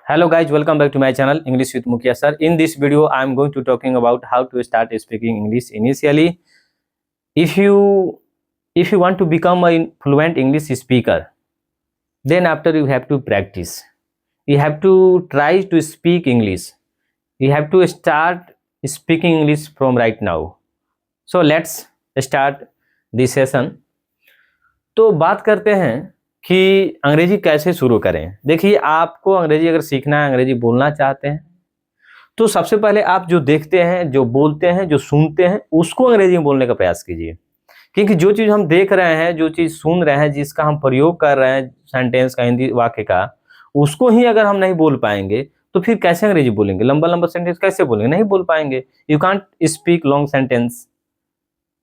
Hello guys, welcome back to my channel English with Mukia sir. In this video I am going to talking about how to start speaking English initially. If you want to become a fluent English speaker, then after you have to practice. You have to try to speak English. You have to start speaking English from right now. So let's start this session. तो बात करते हैं कि अंग्रेजी कैसे शुरू करें। देखिए, आपको अंग्रेजी अगर सीखना है, अंग्रेजी बोलना चाहते हैं, तो सबसे पहले आप जो देखते हैं, जो बोलते हैं, जो सुनते हैं, उसको अंग्रेजी में बोलने का प्रयास कीजिए। क्योंकि जो चीज़ हम देख रहे हैं, जो चीज़ सुन रहे हैं, जिसका हम प्रयोग कर रहे हैं सेंटेंस का, हिंदी वाक्य का, उसको ही अगर हम नहीं बोल पाएंगे तो फिर कैसे अंग्रेजी बोलेंगे? लंबा लंबा सेंटेंस कैसे बोलेंगे? नहीं बोल पाएंगे। You can't speak long sentence,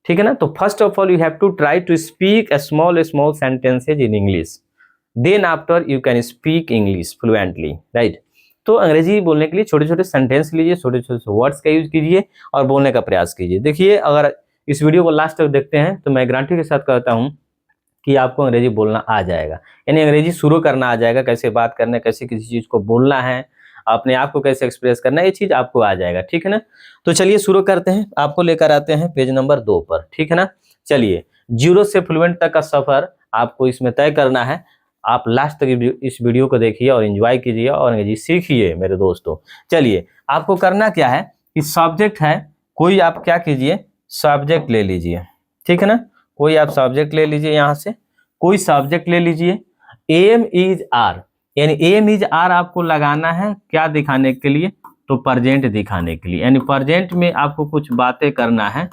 ठीक है ना। तो first of all you have to try to speak a small sentences in English, then after you can speak English fluently, right. तो अंग्रेजी बोलने के लिए छोटे छोटे सेंटेंस लीजिए, छोटे छोटे वर्ड्स का यूज कीजिए और बोलने का प्रयास कीजिए। देखिए, अगर इस वीडियो को लास्ट तक देखते हैं तो मैं गारंटी के साथ कहता हूं कि आपको अंग्रेजी बोलना आ जाएगा, यानी अंग्रेजी शुरू करना आ जाएगा। कैसे बात करना है, कैसे किसी चीज़ को बोलना है, अपने आप को कैसे एक्सप्रेस करना है, ये चीज़ आपको आ जाएगा, ठीक है ना। तो चलिए शुरू करते हैं। आपको लेकर आते हैं पेज नंबर 2 पर, ठीक है ना। चलिए, 0 से फ्लुएंट तक का सफ़र आपको इसमें तय करना है। आप लास्ट तक इस वीडियो को देखिए और एंजॉय कीजिए और अंग्रेजी सीखिए मेरे दोस्तों। चलिए, आपको करना क्या है कि सब्जेक्ट है कोई, आप क्या कीजिए, सब्जेक्ट ले लीजिए, ठीक है ना। कोई आप सब्जेक्ट ले लीजिए, यहाँ से कोई सब्जेक्ट ले लीजिए। एम इज आर, यानी एम इज आर आपको लगाना है क्या दिखाने के लिए? तो प्रेजेंट दिखाने के लिए, यानी प्रेजेंट में आपको कुछ बातें करना है,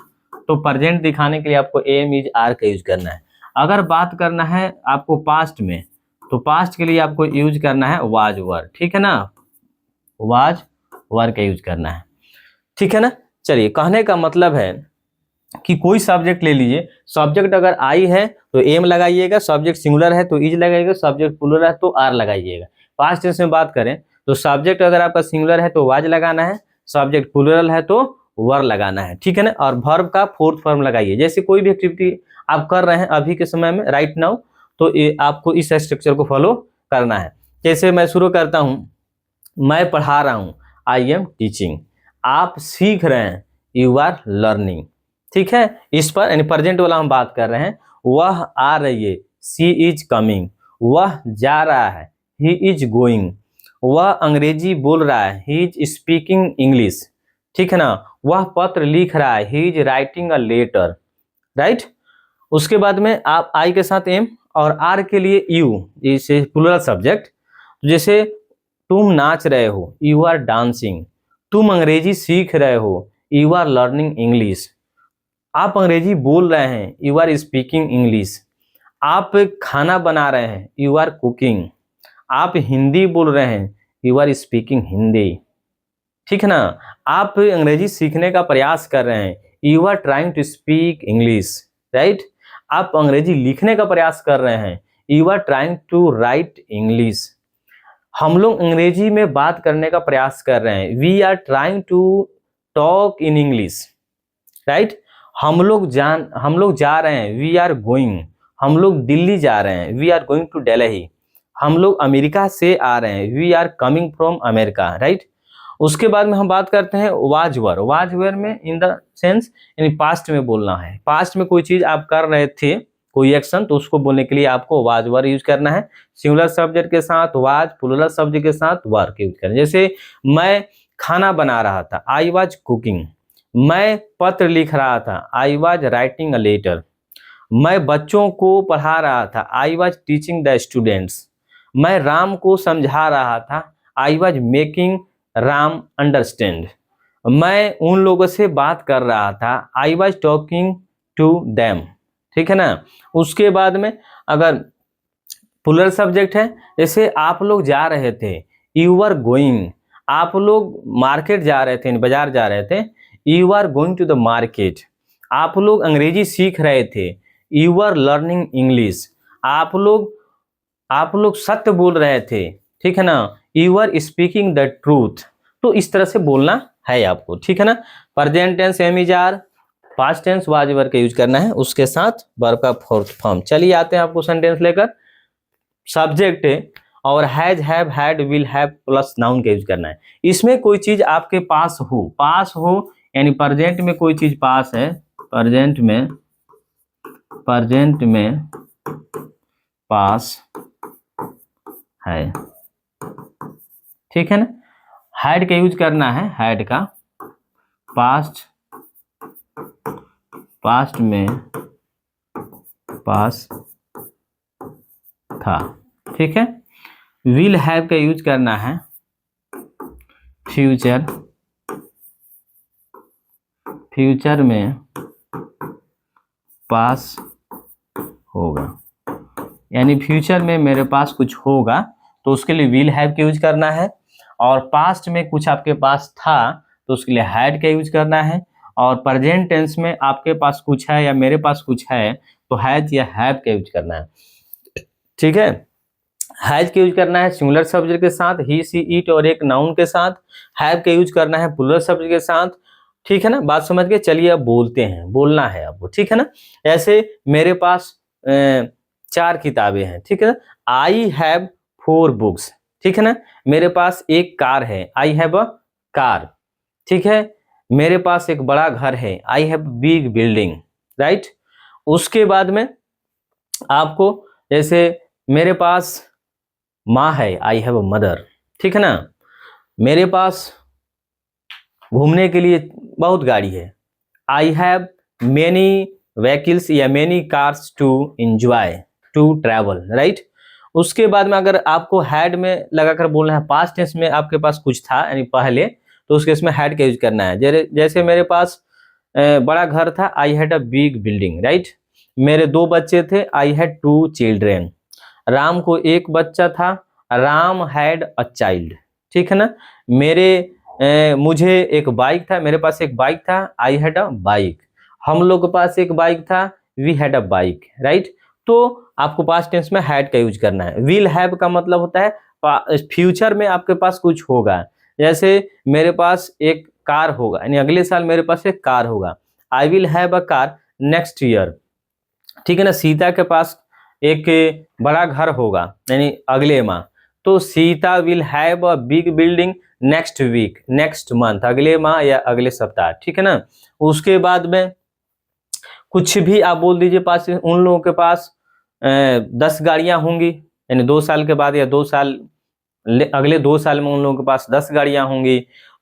तो प्रेजेंट दिखाने के लिए आपको एम इज आर का यूज करना है। अगर बात करना है आपको पास्ट में, तो पास्ट के लिए आपको यूज करना है वाज वर, ठीक है ना, वाज वर का यूज करना है, ठीक है ना। चलिए, कहने का मतलब है कि कोई सब्जेक्ट ले लीजिए। सब्जेक्ट अगर आई है तो एम लगाइएगा, सब्जेक्ट सिंगुलर है तो इज लगाइएगा, सब्जेक्ट प्लूरल है तो आर लगाइएगा। पास्ट टेंस में बात करें तो सब्जेक्ट अगर आपका सिंगुलर है तो वाज लगाना है, सब्जेक्ट प्लूरल है तो वर लगाना है, ठीक है ना। और वर्ब का फोर्थ फॉर्म लगाइए। जैसे कोई भी एक्टिविटी आप कर रहे हैं अभी के समय में, राइट नाउ, तो आपको इस स्ट्रक्चर को फॉलो करना है। जैसे मैं शुरू करता हूँ, मैं पढ़ा रहा हूँ, आई एम टीचिंग। आप सीख रहे हैं, यू आर लर्निंग, ठीक है। इस पर यानी प्रेजेंट वाला हम बात कर रहे हैं। वह आ रही है, शी इज कमिंग। वह जा रहा है, ही इज गोइंग। वह अंग्रेजी बोल रहा है, ही इज स्पीकिंग इंग्लिश, ठीक है ना। वह पत्र लिख रहा है, he is writing a letter, right. उसके बाद में आप आई के साथ एम और आर के लिए यू, जैसे प्लूरल सब्जेक्ट। जैसे तुम नाच रहे हो, यू आर डांसिंग। तुम अंग्रेजी सीख रहे हो, यू आर लर्निंग इंग्लिश। आप अंग्रेजी बोल रहे हैं, यू आर स्पीकिंग इंग्लिश। आप खाना बना रहे हैं, यू आर कुकिंग। आप हिंदी बोल रहे हैं, यू आर स्पीकिंग हिंदी, ठीक है ना। आप अंग्रेजी सीखने का प्रयास कर रहे हैं, you are trying to speak English, right. आप अंग्रेजी लिखने का प्रयास कर रहे हैं, you are trying to write English. हम लोग अंग्रेजी में बात करने का प्रयास कर रहे हैं, we are trying to talk in English, right. हम लोग जा रहे हैं, वी आर गोइंग। हम लोग दिल्ली जा रहे हैं, we are going to Delhi. हम लोग अमेरिका से आ रहे हैं, we are coming from America, right. उसके बाद में हम बात करते हैं वाज वर। वाज वर में इन द सेंस यानी पास्ट में बोलना है। पास्ट में कोई चीज आप कर रहे थे, कोई एक्शन, तो उसको बोलने के लिए आपको वाज वर यूज करना है। सिंगुलर सब्जेक्ट के साथ वाज, प्लूरल सब्जेक्ट के साथ वर यूज करना है। जैसे मैं खाना बना रहा था, आई वाज कुकिंग। मैं पत्र लिख रहा था, I was writing a letter. मैं बच्चों को पढ़ा रहा था, I was teaching the students. मैं राम को समझा रहा था, I was making Ram understand. मैं उन लोगों से बात कर रहा था, I was talking to them, ठीक है ना। उसके बाद में अगर प्लूरल सब्जेक्ट है, जैसे आप लोग जा रहे थे, यू आर गोइंग। आप लोग मार्केट जा रहे थे, बाजार जा रहे थे, you are going to the market. आप लोग अंग्रेजी सीख रहे थे, यू आर लर्निंग इंग्लिश। आप लोग सत्य बोल रहे थे, ठीक है ना, you are speaking the truth. तो इस तरह से बोलना है आपको, ठीक है ना। Present tense am is are, past tense was were का यूज करना है, उसके साथ वर्ब का फोर्थ फॉर्म। चलिए आते हैं आपको सेंटेंस लेकर। सब्जेक्ट है और has, have, had, will have plus noun का यूज करना है। इसमें कोई चीज आपके पास हो यानी प्रेजेंट में कोई चीज पास है, प्रेजेंट में पास है, ठीक है ना। हैड का यूज करना है, हैड का पास्ट में पास था, ठीक है। विल हैव का यूज करना है फ्यूचर में पास होगा, यानी फ्यूचर में मेरे पास कुछ होगा तो उसके लिए विल हैव का यूज करना है, और पास्ट में कुछ आपके पास था तो उसके लिए हैड का यूज करना है, और प्रेजेंट टेंस में आपके पास कुछ है या मेरे पास कुछ है तो हैज या हैव का यूज करना है, ठीक है। हैज का यूज करना है सिंगुलर सब्जेक्ट के साथ, ही, सी, इट और एक नाउन के साथ। हैव का यूज करना है प्लूरल सब्जेक्ट के साथ, ठीक है ना। बात समझ गए। चलिए अब बोलते हैं, बोलना है आपको, ठीक है ना। ऐसे मेरे पास 4 किताबें हैं, ठीक है ना। आई हैव 4 बुक्स, ठीक है ना। मेरे पास एक कार है, आई हैव अ कार, ठीक है। मेरे पास एक बड़ा घर है, I have big building, right. उसके बाद में आपको जैसे मेरे पास माँ है, आई हैव अ मदर, ठीक है ना। मेरे पास घूमने के लिए बहुत गाड़ी है, आई हैव मेनी व्हीकल्स या many cars to enjoy to travel, right. उसके बाद में अगर आपको हैड में लगाकर बोलना है, पास्ट टेंस में आपके पास कुछ था यानी पहले, तो उस केस में हैड का यूज करना है। जैसे मेरे पास बड़ा घर था, I had a big building, right. मेरे 2 बच्चे थे, आई हैड 2 चिल्ड्रेन। राम को एक बच्चा था, राम हैड अ चाइल्ड, ठीक है ना। मुझे एक बाइक था, मेरे पास एक बाइक था, आई हैड अ बाइक। हम लोग के पास एक बाइक था, we had a bike, right. तो आपको पास्ट टेंस में हैड का यूज करना है। विल हैव का मतलब होता है फ्यूचर में आपके पास कुछ होगा। जैसे मेरे पास एक कार होगा, यानी अगले साल मेरे पास एक कार होगा, I will have a car next year, ठीक है ना। सीता के पास एक बड़ा घर होगा यानी अगले माह, तो Sita will have a big building next week, next month, अगले माह या अगले सप्ताह, ठीक है ना। उसके बाद में कुछ भी आप बोल दीजिए, पास उन लोगों के पास 10 गाड़ियां होंगी, यानी 2 साल के बाद या 2 साल अगले 2 साल में उन लोगों के पास 10 गाड़ियां होंगी,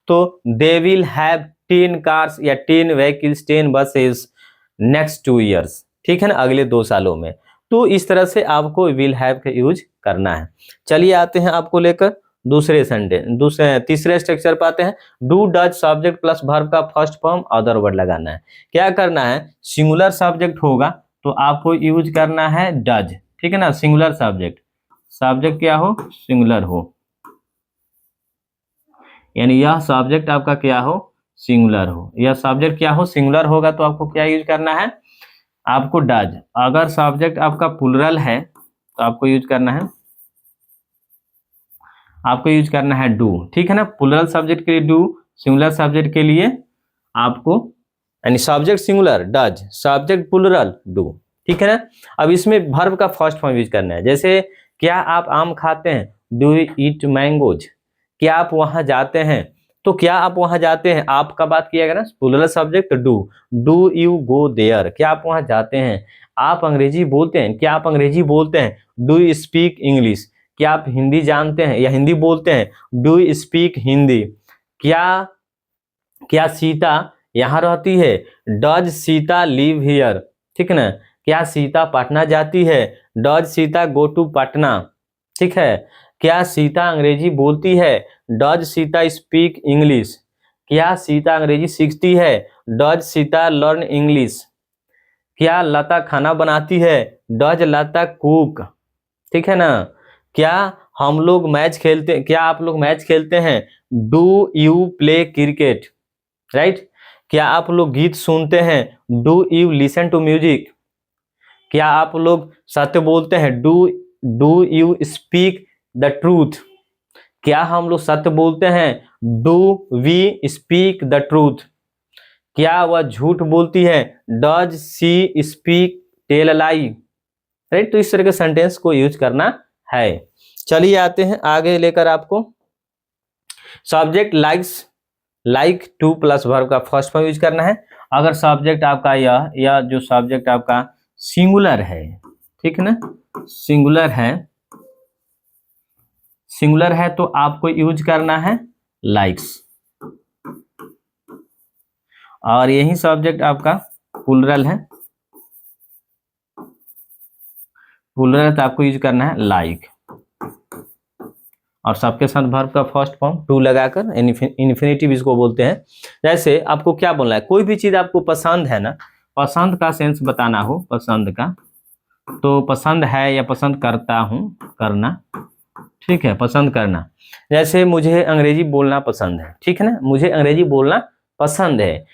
तो दे विल हैव 10 कार्स या 10 व्हीकल्स, 10 बसेस नेक्स्ट 2 ईयर्स, ठीक है ना, अगले 2 सालों में। तो इस तरह से आपको विल हैव का यूज करना है। चलिए आते हैं आपको लेकर तीसरे स्ट्रक्चर पर आते हैं। Do does subject plus verb का फर्स्ट फॉर्म अदर वर्ड लगाना है। क्या करना है, सिंगुलर सब्जेक्ट होगा तो आपको यूज करना है डज, ठीक है ना। सिंगुलर सब्जेक्ट क्या हो, सिंगुलर हो, यानी यह सब्जेक्ट आपका क्या हो, सिंगुलर हो। यह सब्जेक्ट क्या हो, सिंगुलर होगा तो आपको क्या यूज करना है, आपको डज। अगर सब्जेक्ट आपका प्लुरल है तो आपको यूज करना है डू, ठीक है ना। प्लुरल सब्जेक्ट के लिए डू, सिंगुलर सब्जेक्ट के लिए आपको, यानी subject singular does, subject plural do, ठीक है ना। अब इसमें वर्ब का फर्स्ट फॉर्म यूज करना है। जैसे क्या आप आम खाते हैं, डू यू ईट मैंगोज। क्या आप वहां जाते हैं, तो क्या आप वहां जाते हैं, आपका बात किया गया ना, plural subject do you go there, क्या आप वहां जाते हैं। आप अंग्रेजी बोलते हैं, क्या आप अंग्रेजी बोलते हैं, डू यू स्पीक इंग्लिश। क्या आप हिंदी जानते हैं या हिंदी बोलते हैं, डू यू स्पीक हिंदी। क्या क्या सीता यहाँ रहती है, डज सीता लिव हियर, ठीक है ना। क्या सीता पटना जाती है, does Sita go to Patna, ठीक है। क्या सीता अंग्रेजी बोलती है, डज सीता स्पीक इंग्लिश। क्या सीता अंग्रेजी सीखती है, डज सीता लर्न इंग्लिश। क्या लता खाना बनाती है, डज लता कुक, ठीक है ना। क्या हम लोग मैच खेलते, क्या आप लोग मैच खेलते हैं, do you play cricket, right. क्या आप लोग गीत सुनते हैं, do you listen to music. क्या आप लोग सत्य बोलते हैं, do you speak the truth. क्या हम लोग सत्य बोलते हैं, do we speak the truth. क्या वह झूठ बोलती है, does she speak tell lie, right. तो इस तरह के सेंटेंस को यूज करना है। चलिए आते हैं आगे लेकर आपको। Subject likes, like two plus verb का फर्स्ट फॉर्म यूज करना है। अगर सब्जेक्ट आपका यह जो सब्जेक्ट आपका सिंगुलर है, ठीक है ना, सिंगुलर है तो आपको यूज करना है लाइक्स। और यही सब्जेक्ट आपका प्लूरल है, तो आपको यूज करना है लाइक। और सबके साथ वर्ब का फर्स्ट फॉर्म टू लगाकर, इन्फिनेटिव इसको बोलते हैं। जैसे आपको क्या बोलना है, कोई भी चीज आपको पसंद है ना, पसंद का सेंस बताना हो, पसंद का, तो पसंद है या पसंद करता हूं, करना, ठीक है, पसंद करना। जैसे मुझे अंग्रेजी बोलना पसंद है, ठीक है ना, मुझे अंग्रेजी बोलना पसंद है।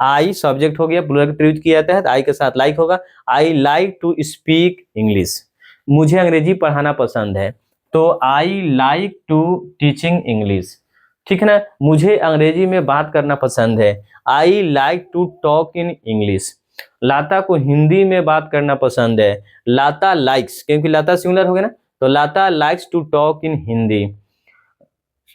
आई सब्जेक्ट हो गया, प्लूरल यूज किया जाता है, आई के साथ लाइक होगा। I like to speak English, मुझे अंग्रेजी पढ़ाना पसंद है, तो I like to teaching English, ठीक है ना, मुझे अंग्रेजी में बात करना पसंद है। I like to talk in English. Lata को हिंदी में बात करना पसंद है, लाता लाइक्स, क्योंकि लाता सिंगुलर हो गया ना, तो Lata likes to talk in Hindi.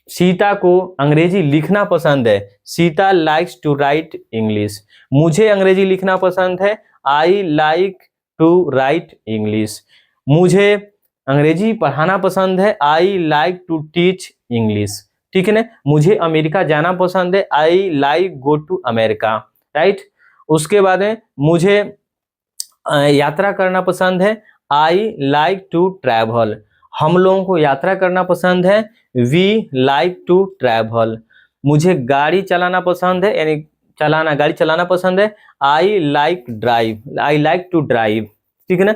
Sita को अंग्रेजी लिखना पसंद है, Sita likes to write English. मुझे अंग्रेजी लिखना पसंद है, I like to write English. मुझे अंग्रेजी पढ़ाना पसंद है, I like to teach English, ठीक है ना। मुझे अमेरिका जाना पसंद है, I like go to America, right. उसके बाद में मुझे यात्रा करना पसंद है, आई लाइक टू ट्रैवल। हम लोगों को यात्रा करना पसंद है, वी लाइक टू ट्रैवल। मुझे गाड़ी चलाना पसंद है, यानी गाड़ी चलाना पसंद है, I like drive, I like to drive, ठीक है ना।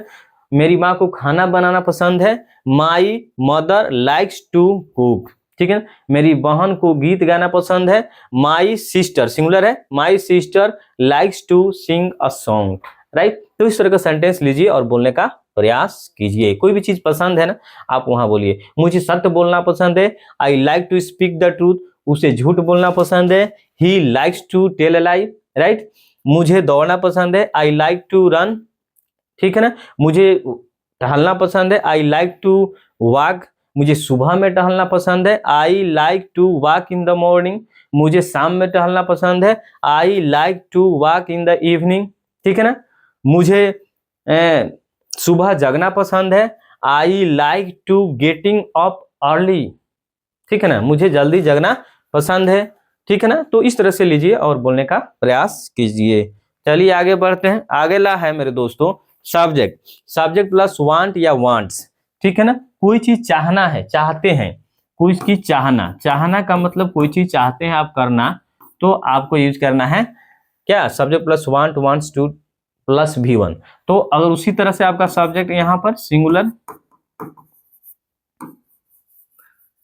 मेरी माँ को खाना बनाना पसंद है, my mother likes to cook, ठीक है। मेरी बहन को गीत गाना पसंद है, माई सिस्टर, सिंगुलर है, my sister likes to sing a song, right. तो इस तरह का सेंटेंस लीजिए और बोलने का प्रयास कीजिए। कोई भी चीज पसंद है ना, आप वहां बोलिए। मुझे सत्य बोलना पसंद है, I like to speak the truth, उसे झूठ बोलना पसंद है, he likes to tell a lie, right. मुझे दौड़ना पसंद है, आई लाइक टू रन, ठीक है ना। मुझे टहलना पसंद है, आई लाइक टू वॉक। मुझे सुबह में टहलना पसंद है, I like to walk in the morning. मुझे शाम में टहलना पसंद है, I like to walk in the evening, ठीक है ना। मुझे सुबह जगना पसंद है, I like to getting up early, ठीक है ना, मुझे जल्दी जगना पसंद है, ठीक है ना। तो इस तरह से लीजिए और बोलने का प्रयास कीजिए। चलिए आगे बढ़ते हैं। अगला है मेरे दोस्तों सब्जेक्ट, सब्जेक्ट प्लस वांट या वांट्स, ठीक है ना। कोई चीज चाहना है, चाहते हैं, कोई चीज चाहना, चाहना का मतलब कोई चीज चाहते हैं आप करना, तो आपको यूज करना है क्या, subject plus want, wants two plus V1। तो अगर उसी तरह से आपका सब्जेक्ट यहां पर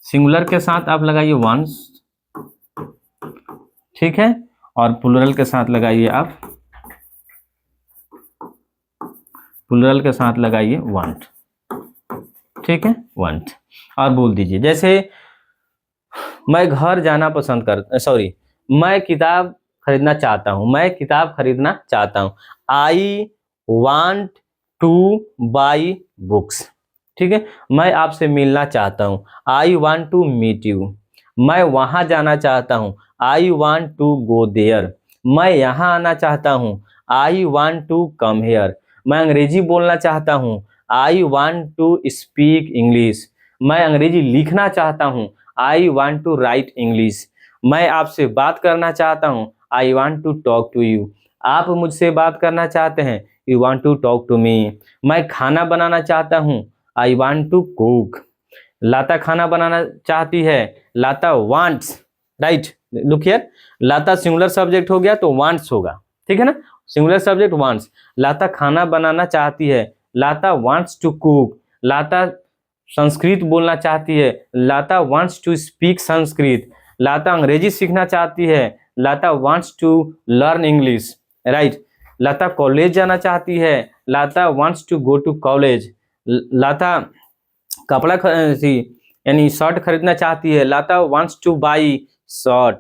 सिंगुलर के साथ आप लगाइए वांट्स, ठीक है, और प्लूरल के साथ लगाइए आप, प्लूरल के साथ लगाइए वांट, ठीक है, वांट। और बोल दीजिए जैसे मैं घर जाना पसंद मैं किताब खरीदना चाहता हूं, मैं किताब खरीदना चाहता हूं, I want to buy books, ठीक है। मैं आपसे मिलना चाहता हूं, I want to meet you. मैं वहां जाना चाहता हूं, I want to go there. मैं यहाँ आना चाहता हूं, I want to come here. मैं अंग्रेजी बोलना चाहता हूं, I want to speak English. मैं अंग्रेजी लिखना चाहता हूं, I want to write English. मैं आपसे बात करना चाहता हूं, I want to talk to you. आप मुझसे बात करना चाहते हैं, you want to talk to me. मैं खाना बनाना चाहता हूं, आई वांट टू कुक। लाता खाना बनाना चाहती है, Lata wants, right, look here, लाता सिंगुलर सब्जेक्ट हो गया तो वांट्स होगा, ठीक है ना, सिंगुलर सब्जेक्ट वांट्स। लाता खाना बनाना चाहती है, लाता वांट्स टू कुक। लाता संस्कृत बोलना चाहती है, Lata wants to speak Sanskrit. लाता अंग्रेजी सीखना चाहती है, Lata wants to learn English, right. Lata college जाना चाहती है, Lata wants to go to college. Lata कपड़ा यानी शर्ट खरीदना चाहती है, Lata wants two by shirt,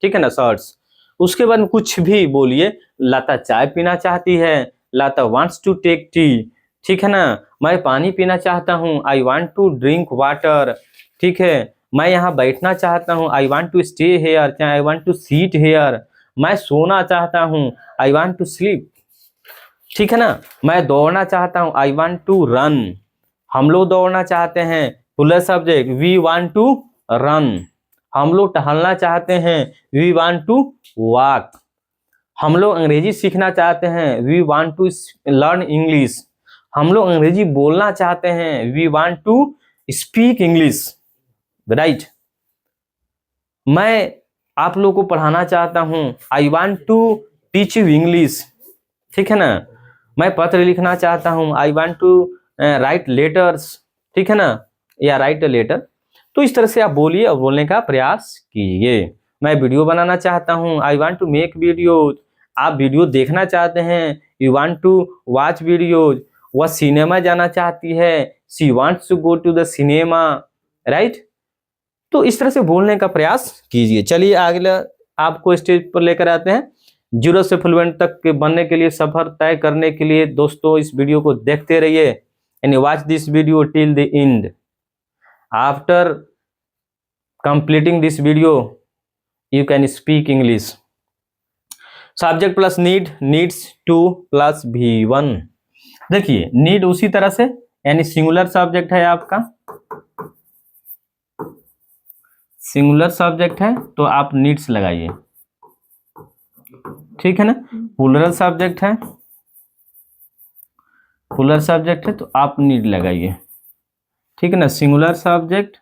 ठीक है ना, शर्ट्स। उसके बाद कुछ भी बोलिए, लाता चाय पीना चाहती है, Lata wants to take T, ठीक है ना। मैं पानी पीना चाहता हूँ, I want to drink water. ठीक है, मैं यहाँ बैठना चाहता हूँ, I want to stay here, चाहे I want to seat here. मैं सोना चाहता हूँ, आई वांट टू स्लीप। ठीक है ना। मैं दौड़ना चाहता हूँ, आई वांट टू रन। हम लोग दौड़ना चाहते हैं, plus subject, we want to run. हम लोग टहलना चाहते हैं, वी वांट टू वॉक। हम लोग अंग्रेजी सीखना चाहते हैं, we want to learn English. हम लोग अंग्रेजी बोलना चाहते हैं, we want to speak English. Right. मैं आप लोग को पढ़ाना चाहता हूं, I want to teach you English. ठीक है ना। मैं पत्र लिखना चाहता हूं, I want to write letters. ठीक है ना, या राइट अ लेटर। तो इस तरह से आप बोलिए और बोलने का प्रयास कीजिए। मैं वीडियो बनाना चाहता हूं, I want to make videos. आप वीडियो देखना चाहते हैं, you want to watch videos. वह सिनेमा जाना चाहती है, she wants to go to the cinema. Right. तो इस तरह से बोलने का प्रयास कीजिए। चलिए अगला आपको स्टेज पर लेकर आते हैं। जीरो से फ्लुएंट तक के बनने के लिए, सफर तय करने के लिए दोस्तों इस वीडियो को देखते रहिए and watch this video till the end. After completing this video you can speak English. Subject plus need, needs two plus V1। देखिए नीड उसी तरह से, यानी सिंगुलर सब्जेक्ट है आपका, सिंगुलर सब्जेक्ट है तो आप नीड्स लगाइए। ठीक है ना। प्लूरल सब्जेक्ट है, प्लूरल सब्जेक्ट है तो आप नीड लगाइए। ठीक है ना। सिंगुलर सब्जेक्ट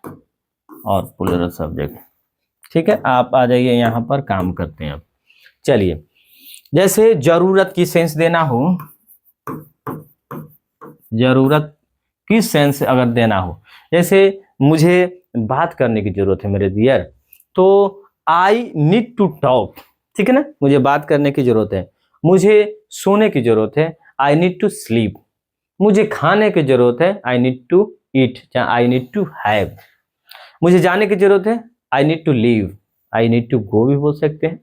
और प्लूरल सब्जेक्ट। ठीक है, आप आ जाइए यहाँ पर, काम करते हैं अब। चलिए, जैसे जरूरत की सेंस देना हो, जरूरत की सेंस अगर देना हो, जैसे मुझे बात करने की जरूरत है मेरे डियर, तो आई नीड टू टॉक। ठीक है ना, मुझे बात करने की जरूरत है। मुझे सोने की जरूरत है, आई नीड टू स्लीप। मुझे खाने की जरूरत है, I need to eat, I need to have. मुझे जाने की जरूरत है, I need to leave, I need to go भी बोल सकते हैं।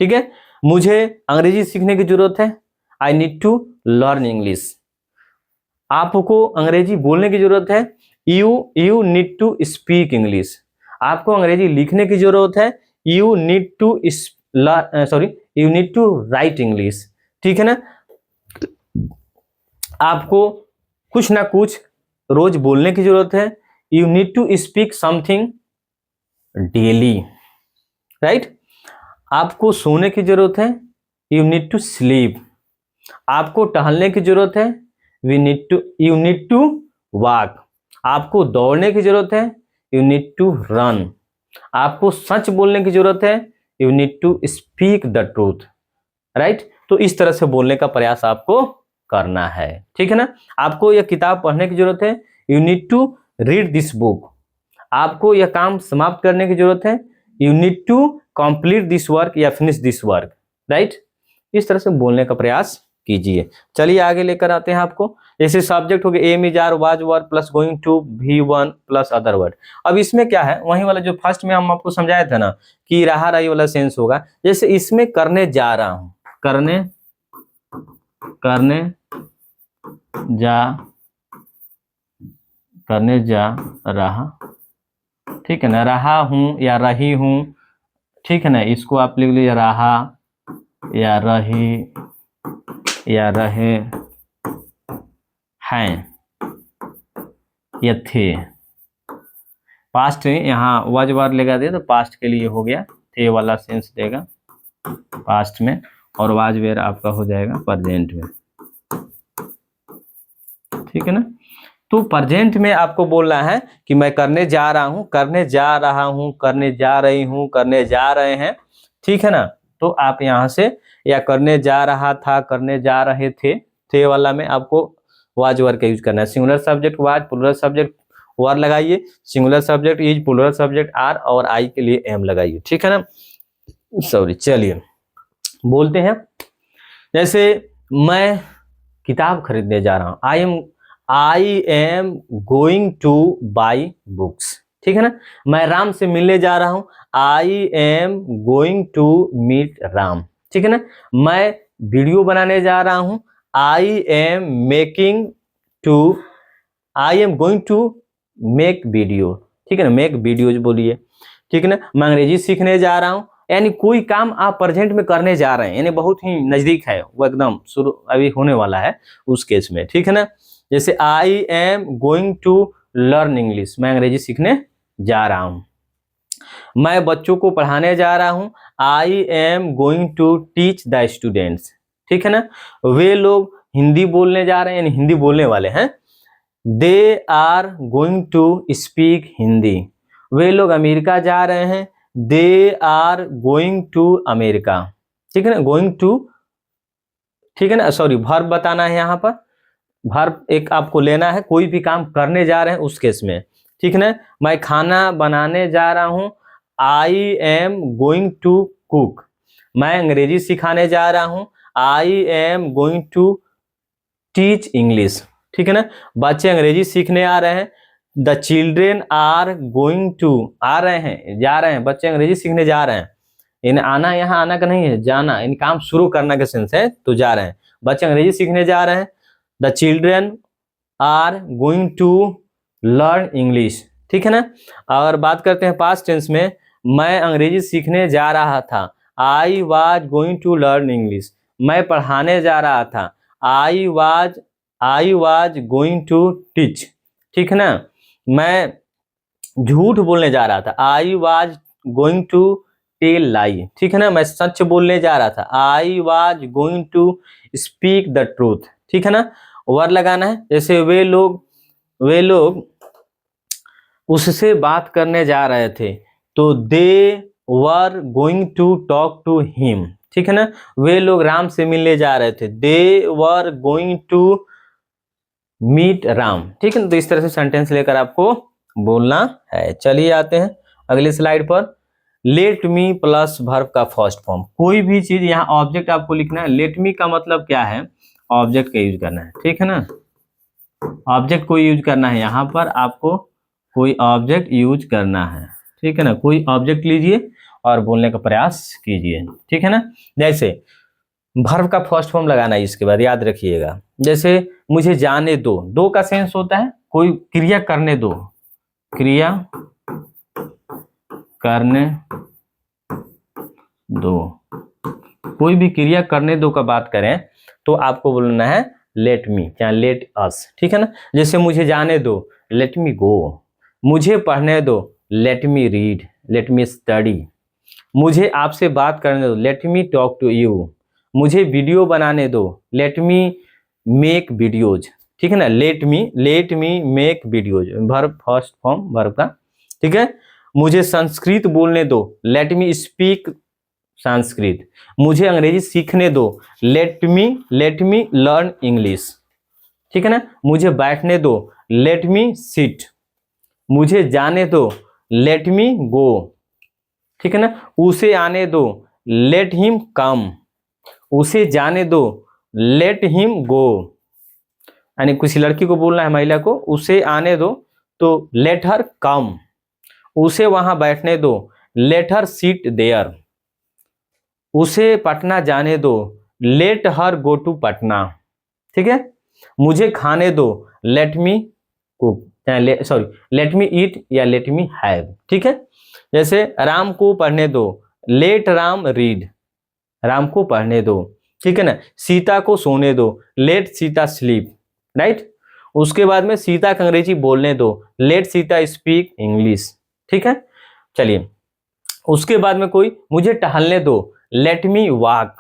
ठीक है। मुझे अंग्रेजी सीखने की जरूरत है, I need to learn English. आपको अंग्रेजी बोलने की जरूरत है, you need to speak English. आपको अंग्रेजी लिखने की जरूरत है, you need to you need to write English. ठीक है ना। आपको कुछ ना कुछ रोज बोलने की जरूरत है, you need to speak something daily. Right. आपको सोने की जरूरत है, यू नीड टू स्लीप। आपको टहलने की जरूरत है, यू नीड टू वॉक। आपको दौड़ने की जरूरत है, यू नीड टू रन। आपको सच बोलने की जरूरत है, you need to speak the truth. Right. तो इस तरह से बोलने का प्रयास आपको करना है। ठीक है ना। आपको यह किताब पढ़ने की जरूरत है, you need to read this book. आपको यह काम समाप्त करने की जरूरत है, you need to complete this work या फिनिश दिस वर्क। राइट। इस तरह से बोलने का प्रयास कीजिए। चलिए आगे लेकर आते हैं आपको। जैसे सब्जेक्ट हो गया am is are was were plus going to V1 plus other word. अब इसमें क्या है, वही वाला जो फर्स्ट में हम आपको समझाया था ना कि रहा रही वाला सेंस होगा। जैसे इसमें करने जा रहा हूं, करने जा रहा। ठीक है ना। रहा हूं या रही हूं। ठीक है ना। इसको आप लिख लीजिए, रहा या रही या रहे हैं या थे। पास्ट में यहाँ वाज वार लगा दिया तो पास्ट के लिए हो गया, थे वाला सेंस देगा पास्ट में, और वाज वेयर आपका हो जाएगा प्रेजेंट में। ठीक है ना। तो प्रेजेंट में आपको बोलना है कि मैं करने जा रहा हूं, करने जा रहा हूं, करने जा रही हूं, करने जा रहे हैं। ठीक है ना। तो आप यहां से या करने जा रहा था, करने जा रहे थे वाला में आपको वाज वर का यूज करना है। Singular subject was, plural subject were लगाइए। Singular subject is, plural subject are, और आई के लिए एम लगाइए। ठीक है ना। सॉरी, चलिए बोलते हैं। जैसे मैं किताब खरीदने जा रहा हूं, I am going to buy books. ठीक है ना। मैं राम से मिलने जा रहा हूं, I am going to meet Ram. ठीक है ना। मैं वीडियो बनाने जा रहा हूं, I am making to I am going to make video, ठीक है ना, मेक वीडियोज बोलिए, ठीक है ना। मैं अंग्रेजी सीखने जा रहा हूँ, यानी कोई काम आप प्रेजेंट में करने जा रहे हैं, यानी बहुत ही नजदीक है, वो एकदम शुरू अभी होने वाला है उस केस में, ठीक है ना। जैसे I am going to learn English, मैं अंग्रेजी सीखने जा रहा हूँ। मैं बच्चों को पढ़ाने जा रहा हूँ, I am going to teach the students, ठीक है ना। वे लोग हिंदी बोलने जा रहे हैं, यानी हिंदी बोलने वाले हैं, they are going to speak Hindi. वे लोग अमेरिका जा रहे हैं, they are going to America, ठीक है ना। गोइंग टू, ठीक है ना, सॉरी वर्ब बताना है यहाँ पर, वर्ब एक आपको लेना है, कोई भी काम करने जा रहे हैं उस केस में, ठीक है ना। मैं खाना बनाने जा रहा हूँ, I am going to cook. मैं अंग्रेजी सिखाने जा रहा हूँ, I am going to teach English, ठीक है ना। बच्चे अंग्रेजी सीखने आ रहे हैं, the children are going to, आ रहे हैं, जा रहे हैं, बच्चे अंग्रेजी सीखने जा रहे हैं। इन आना, यहाँ आना का नहीं है, जाना, इन काम शुरू करना का सेंस है, तो जा रहे हैं, बच्चे अंग्रेजी सीखने जा रहे हैं। The children are going to learn English, ठीक है ना। और बात करते हैं पास्ट टेंस में, मैं अंग्रेजी सीखने जा रहा था, I was going to learn English. मैं पढ़ाने जा रहा था, I was going to teach, ठीक है ना। मैं झूठ बोलने जा रहा था, I was going to tell lie, ठीक है ना। मैं सच बोलने जा रहा था, I was going to speak the truth, ठीक है ना। वर्ड लगाना है, जैसे वे लोग उससे बात करने जा रहे थे, तो they were going to talk to him, ठीक है ना। वे लोग राम से मिलने जा रहे थे, they were going to meet Ram, ठीक है ना। तो इस तरह से सेंटेंस लेकर आपको बोलना है। चलिए आते हैं अगली स्लाइड पर, लेट मी प्लस वर्ब का फर्स्ट फॉर्म। कोई भी चीज यहाँ ऑब्जेक्ट आपको लिखना है, लेट मी का मतलब क्या है, ऑब्जेक्ट का यूज करना है, ठीक है ना। ऑब्जेक्ट को यूज करना है, यहाँ पर आपको कोई ऑब्जेक्ट यूज करना है, ठीक है ना। कोई ऑब्जेक्ट लीजिए और बोलने का प्रयास कीजिए, ठीक है ना। जैसे वर्ब का फर्स्ट फॉर्म लगाना है, इसके बाद याद रखिएगा, जैसे मुझे जाने दो, दो का सेंस होता है कोई क्रिया करने दो, क्रिया करने दो, कोई भी क्रिया करने दो का बात करें तो आपको बोलना है लेट मी या लेट अस, ठीक है ना। जैसे मुझे जाने दो, लेट मी गो। मुझे पढ़ने दो, let me read, let me study. मुझे आपसे बात करने दो, let me talk to you. मुझे वीडियो बनाने दो, लेट मी मेक वीडियोज, ठीक है ना। Let me make videos, verb first form verb का, ठीक है। मुझे संस्कृत बोलने दो, लेट मी स्पीक संस्कृत। मुझे अंग्रेजी सीखने दो, लेट मी लर्न इंग्लिश, ठीक है ना। मुझे बैठने दो, लेट मी सिट। मुझे जाने दो, लेट मी गो, ठीक है ना। उसे आने दो, लेट हिम कम। उसे जाने दो, लेट हिम गो। यानी किसी लड़की को बोलना है, महिला को, उसे आने दो तो लेट हर कम। उसे वहां बैठने दो, लेट हर सीट देयर। उसे पटना जाने दो, let her go to Patna, ठीक है। मुझे खाने दो, let me cook, let me eat या लेट मी हैव, ठीक है। जैसे राम को पढ़ने दो, लेट राम रीड, राम को पढ़ने दो, ठीक है ना। सीता को सोने दो, लेट सीता स्लीप, राइट। उसके बाद में सीता का अंग्रेजी बोलने दो, लेट सीता स्पीक इंग्लिश, ठीक है। चलिए उसके बाद में कोई मुझे टहलने दो, लेट मी वॉक।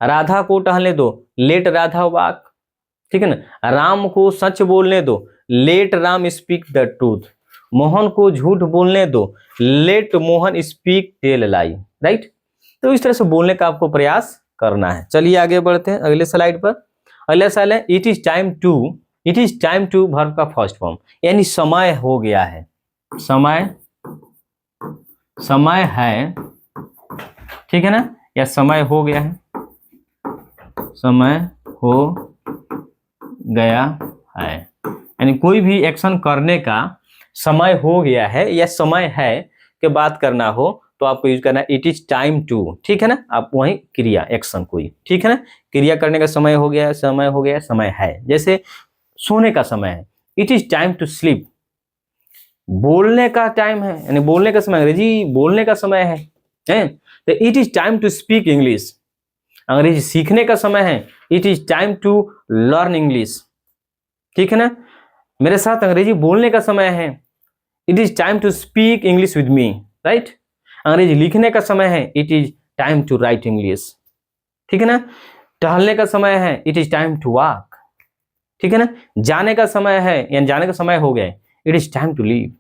राधा को टहलने दो, लेट राधा वॉक, ठीक है ना। राम को सच बोलने दो, let Ram speak the truth. Mohan को झूठ बोलने दो, let Mohan speak tell lie, right. तो इस तरह से बोलने का आपको प्रयास करना है। चलिए आगे बढ़ते हैं अगले स्लाइड पर। अगला सवाल है, it is time to verb का फर्स्ट फॉर्म, यानी समय हो गया है, समय है, ठीक है ना, या समय हो गया है, समय हो गया है, यानी कोई भी एक्शन करने का समय हो गया है या समय है के बात करना हो तो आपको यूज करना है इट इज टाइम टू, ठीक है ना। आप वहीं क्रिया एक्शन कोई, ठीक है ना, क्रिया करने का समय हो गया, समय है। जैसे सोने का समय है, it is time to sleep. बोलने का टाइम है, यानी बोलने का समय, अंग्रेजी बोलने का समय है, तो it is time to speak English. अंग्रेजी सीखने का समय है, it is time to learn English. ठीक है ना, मेरे साथ अंग्रेजी बोलने का समय है, it is time to speak English with me, right. अंग्रेजी लिखने का समय है, it is time to write English. ठीक है ना, टहलने का समय है, it is time to walk. ठीक है ना, जाने का समय है, यानी जाने का समय हो गया, it is time to leave.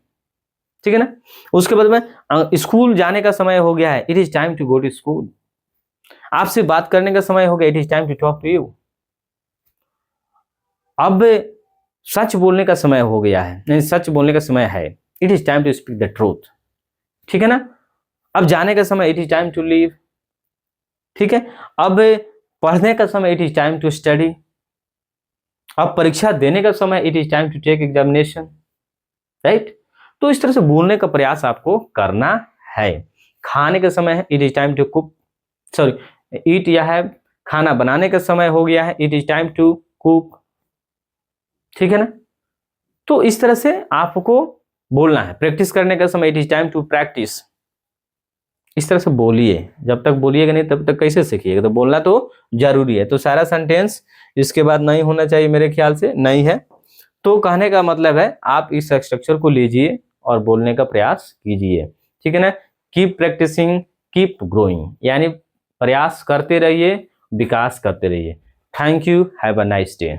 ठीक है ना, उसके बाद में स्कूल जाने का समय हो गया है, it is time to go to school. आपसे बात करने का समय हो गया, it is time to talk to you. अब सच बोलने का समय हो गया है, नहीं सच बोलने का समय है, it is time to speak the truth. ठीक है ना, अब जाने का समय, it is time to leave. ठीक है, अब पढ़ने का समय, it is time to study. अब परीक्षा देने का समय, it is time to take examination, right. तो इस तरह से बोलने का प्रयास आपको करना है। खाने का समय है, it is time to cook, sorry eat या है, खाना बनाने का समय हो गया है, it is time to cook. ठीक है ना, तो इस तरह से आपको बोलना है। प्रैक्टिस करने का समय, it is time to practise. इस तरह से बोलिए, जब तक बोलिएगा नहीं तब तक कैसे सीखिएगा, तो बोलना तो जरूरी है। तो सारा सेंटेंस इसके बाद नहीं होना चाहिए, मेरे ख्याल से नहीं है। तो कहने का मतलब है आप इस स्ट्रक्चर को लीजिए और बोलने का प्रयास कीजिए। ठीक है ना, कीप प्रैक्टिसिंग कीप ग्रोइंग, यानी प्रयास करते रहिए, विकास करते रहिए। Thank you, have a nice day.